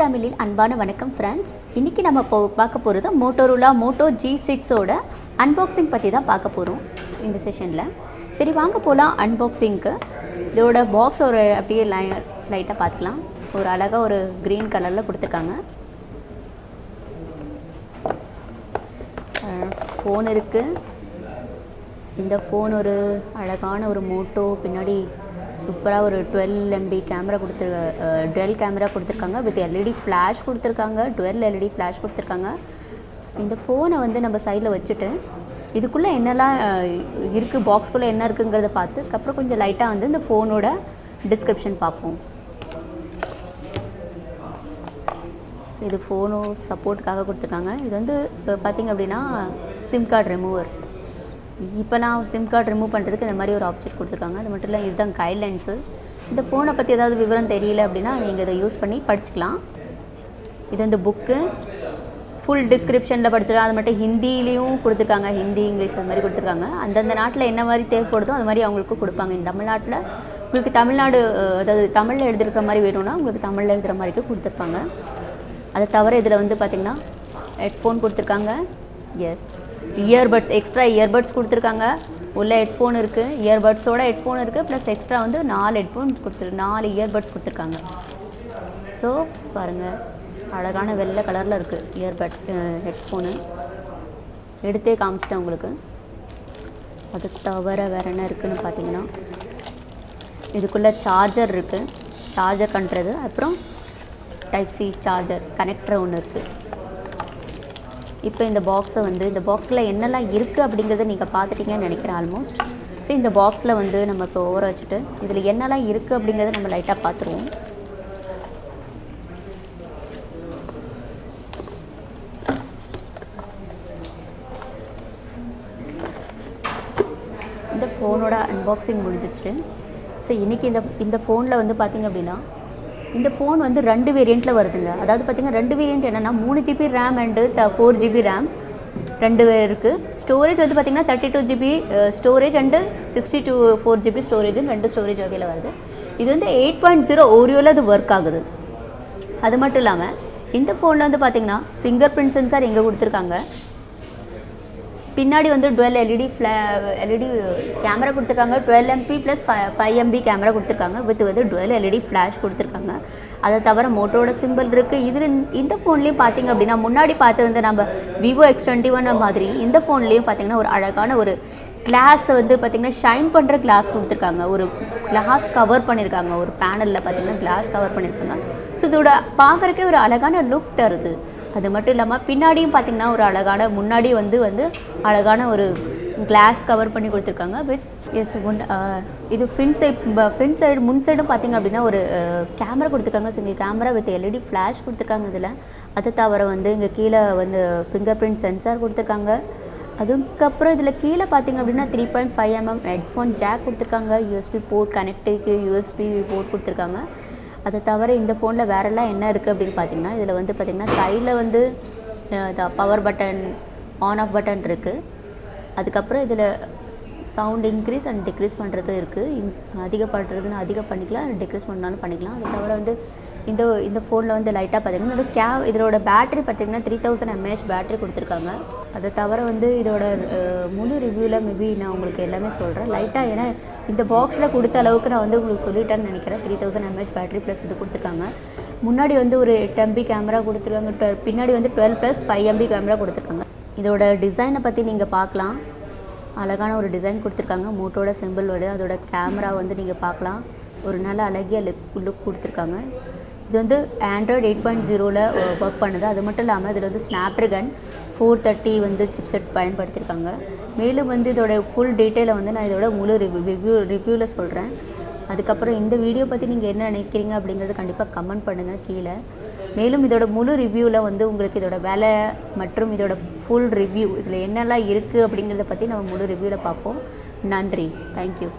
தமிழில் அன்பான வணக்கம் ஃப்ரெண்ட்ஸ். இன்றைக்கி நம்ம பார்க்க போகிறது மோட்டோரோலா மோட்டோ G6ஓட அன்பாக்சிங் பற்றி தான் பார்க்க போகிறோம் இந்த செஷனில். சரி வாங்க போகலாம் அன்பாக்சிங்க்கு. இதோட பாக்ஸ் ஒரு அப்படியே லைட்டாக பார்த்துக்கலாம். ஒரு அழகாக ஒரு க்ரீன் கலரில் கொடுத்துருக்காங்க. ஃபோன் இருக்குது. இந்த ஃபோன் ஒரு அழகான ஒரு மோட்டோ, பின்னாடி சூப்பராக ஒரு 12 MB கேமரா டுவெல் கேமரா கொடுத்துருக்காங்க. வித் எல்இடி ஃப்ளாஷ் கொடுத்துருக்காங்க. டுவெல் எல்இடி ஃப்ளாஷ் கொடுத்துருக்காங்க. இந்த ஃபோனை வந்து நம்ம சைடில் வச்சுட்டு இதுக்குள்ளே என்னெல்லாம் இருக்குது, பாக்ஸ்குள்ளே என்ன இருக்குங்கிறத பார்த்து அப்புறம் கொஞ்சம் லைட்டாக வந்து இந்த ஃபோனோட டிஸ்கிரிப்ஷன் பார்ப்போம். இது ஃபோனோ சப்போர்ட்டுக்காக கொடுத்துருக்காங்க. இது வந்து பார்த்திங்க அப்படின்னா சிம் கார்டு ரிமூவர். இப்போலாம் சிம் கார்டு ரிமூவ் பண்ணுறதுக்கு இந்த மாதிரி ஒரு ஆப்ஜெக்ட் கொடுத்துருக்காங்க. அது மட்டும் இல்லை, இதுதான் கைட்லைன்ஸு. இந்த ஃபோனை பற்றி ஏதாவது விவரம் தெரியல அப்படின்னா நீங்கள் இதை யூஸ் பண்ணி படிச்சுக்கலாம். இது வந்து புக்கு ஃபுல் டிஸ்கிரிப்ஷனில் படிச்சிடலாம். அது மட்டும் ஹிந்திலையும் கொடுத்துருக்காங்க. ஹிந்தி, இங்கிலீஷ் அது மாதிரி கொடுத்துருக்காங்க. அந்தந்த நாட்டில் என்ன மாதிரி தேவைப்படுதோ அது மாதிரி அவங்களுக்கு கொடுப்பாங்க. இந்த தமிழ்நாட்டில் உங்களுக்கு தமிழ்நாடு, அதாவது தமிழில் எழுதிருக்கிற மாதிரி வேணும்னா உங்களுக்கு தமிழில் எழுதுகிற மாதிரிக்கு கொடுத்துருப்பாங்க. அதை தவிர இதில் வந்து பார்த்திங்கன்னா ஹெட்ஃபோன் கொடுத்துருக்காங்க. எஸ், இயர்பட்ஸ், எக்ஸ்ட்ரா இயர்பட்ஸ் கொடுத்துருக்காங்க. உள்ள ஹெட்ஃபோன் இருக்குது, இயர்பட்ஸோட ஹெட்ஃபோன் இருக்குது. ப்ளஸ் எக்ஸ்ட்ரா வந்து 4 இயர்பட்ஸ் கொடுத்துருக்காங்க. ஸோ பாருங்கள், அழகான வெள்ளை கலரில் இருக்குது இயர்பட் ஹெட்ஃபோனு. எடுத்தே காமிச்சிட்டேன் உங்களுக்கு. அது தவிர வேறு என்ன இருக்குதுன்னு பார்த்தீங்கன்னா இதுக்குள்ளே சார்ஜர் இருக்குது, சார்ஜர் பண்ணுறது. அப்புறம் டைப் சி சார்ஜர் கனெக்டர் ஒன்று இருக்குது. இப்போ இந்த பாக்ஸை வந்து இந்த பாக்ஸில் என்னெல்லாம் இருக்குது அப்படிங்கிறத நீங்கள் பார்த்துட்டீங்கன்னு நினைக்கிறேன் ஆல்மோஸ்ட். ஸோ இந்த பாக்ஸில் வந்து நம்ம இப்போ ஓர வச்சுட்டு இதில் என்னெல்லாம் இருக்குது அப்படிங்கிறத நம்ம லைட்டாக பார்த்துருவோம். இந்த ஃபோனோட அன்பாக்சிங் முடிஞ்சிடுச்சு. ஸோ இன்றைக்கி இந்த ஃபோனில் வந்து பார்த்திங்க அப்படின்னா இந்த ஃபோன் வந்து 2 வேரியண்ட்டில் வருதுங்க. அதாவது பார்த்திங்கன்னா 2 வேரியண்ட் என்னென்னா 3 GB RAM and 4 GB RAM 2 இருக்குது. ஸ்டோரேஜ் வந்து பார்த்திங்கன்னா 32 GB storage and 64 GB ஸ்டோரேஜுன்னு 2 storage வகையில் வருது. இது வந்து 8.0 ஓரியோவில் அது ஒர்க் ஆகுது. அது மட்டும் இல்லாமல் இந்த ஃபோனில் வந்து பார்த்திங்கன்னா ஃபிங்கர் பிரிண்ட் சென்சார் எங்கே கொடுத்துருக்காங்க. பின்னாடி வந்து டுவெல் எல்இடி கேமரா கொடுத்துருக்காங்க. 12 MP ப்ளஸ் 5 MB கேமரா கொடுத்துருக்காங்க. வித் வந்து டுவெல் எல்இடி ஃப்ளாஷ் கொடுத்துருக்காங்க. அதை தவிர மோட்டோட சிம்பிள் இருக்குது. இதில் இந்த ஃபோன்லேயும் பார்த்திங்க அப்படின்னா முன்னாடி பார்த்துருந்த நம்ம விவோ X21 மாதிரி இந்த ஃபோன்லேயும் பார்த்திங்கன்னா ஒரு அழகான ஒரு கிளாஸ் வந்து பார்த்திங்கன்னா ஷைன் பண்ணுற கிளாஸ் கொடுத்துருக்காங்க. ஒரு கிளாஸ் கவர் பண்ணியிருக்காங்க. ஒரு பேனலில் பார்த்திங்கன்னா கிளாஸ் கவர் பண்ணியிருக்காங்க. ஸோ இதோட பார்க்குறக்கே ஒரு அழகான லுக் தருது. அது மட்டும் இல்லாமல் பின்னாடியும் பார்த்திங்கன்னா ஒரு அழகான முன்னாடி வந்து அழகான ஒரு கிளாஸ் கவர் பண்ணி கொடுத்துருக்காங்க. வித் எஸ் இது ஃபின் சைடு முன் சைடும் பார்த்திங்க அப்படின்னா ஒரு கேமரா கொடுத்துருக்காங்க. Single camera with LED flash கொடுத்துருக்காங்க இதில். அதை தவிர வந்து இங்கே கீழே வந்து ஃபிங்கர் பிரிண்ட் சென்சார் கொடுத்துருக்காங்க. அதுக்கப்புறம் இதில் கீழே பார்த்திங்க அப்படின்னா 3.5 mm ஹெட்ஃபோன் ஜாக் கொடுத்துருக்காங்க. யூஎஸ்பி போர்ட் கனெக்டுக்கு யூஎஸ்பி போர்ட் கொடுத்துருக்காங்க. அதை தவிர இந்த ஃபோனில் வேறெல்லாம் என்ன இருக்குது அப்படின்னு பார்த்தீங்கன்னா இதில் வந்து பார்த்திங்கன்னா சைடில் வந்து power button, on off button இருக்குது. அதுக்கப்புறம் இதில் சவுண்ட் இன்க்ரீஸ் அண்ட் டிக்ரீஸ் பண்ணுறது இருக்குது. அதிகப்படுறதுன்னு அதிகம் பண்ணிக்கலாம், டிக்ரீஸ் பண்ணாலும் பண்ணிக்கலாம். அது தவிர வந்து இந்த ஃபோனில் வந்து லைட்டாக பார்த்திங்கன்னா இதோட பேட்டரி பார்த்திங்கன்னா 3000 mAh பேட்டரி கொடுத்துருக்காங்க. அதை தவிர வந்து இதோட முழு ரிவ்யூவில் மேபி நான் உங்களுக்கு எல்லாமே சொல்கிறேன் லைட்டாக. ஏன்னா இந்த பாக்ஸில் கொடுத்த அளவுக்கு நான் வந்து உங்களுக்கு சொல்லிட்டேன்னு நினைக்கிறேன். 3000 mAh பேட்டரி ப்ளஸ் இது கொடுத்துருக்காங்க. முன்னாடி வந்து ஒரு 8 MB கேமரா கொடுத்துருக்காங்க. பின்னாடி வந்து 12 + 5 MB கேமரா கொடுத்துருக்காங்க. இதோட டிசைனை பற்றி நீங்கள் பார்க்கலாம். அழகான ஒரு டிசைன் கொடுத்துருக்காங்க. மோட்டோட சிம்பிளோட அதோட கேமரா வந்து நீங்கள் பார்க்கலாம். ஒரு நல்ல அழகிய லுக் கொடுத்துருக்காங்க. இது வந்து ஆண்ட்ராய்டு 8.0ல் ஒர்க் பண்ணுது. அது மட்டும் இல்லாமல் இதில் வந்து ஸ்னாப்ட்ராகன் 430 வந்து சிப்செட் பயன்படுத்தியிருக்காங்க. மேலும் வந்து இதோட ஃபுல் டீட்டெயிலை வந்து நான் இதோட முழு ரிவ்யூவில் சொல்கிறேன். அதுக்கப்புறம் இந்த வீடியோ பற்றி நீங்கள் என்ன நினைக்கிறீங்க அப்படிங்கிறது கண்டிப்பாக கமெண்ட் பண்ணுங்கள் கீழே. மேலும் இதோட முழு ரிவ்யூவில் வந்து உங்களுக்கு இதோட விலை மற்றும் இதோட ஃபுல் ரிவ்யூ இதில் என்னெல்லாம் இருக்குது அப்படிங்கிறத பற்றி நம்ம முழு ரிவ்யூவில் பார்ப்போம். நன்றி, தேங்க்யூ.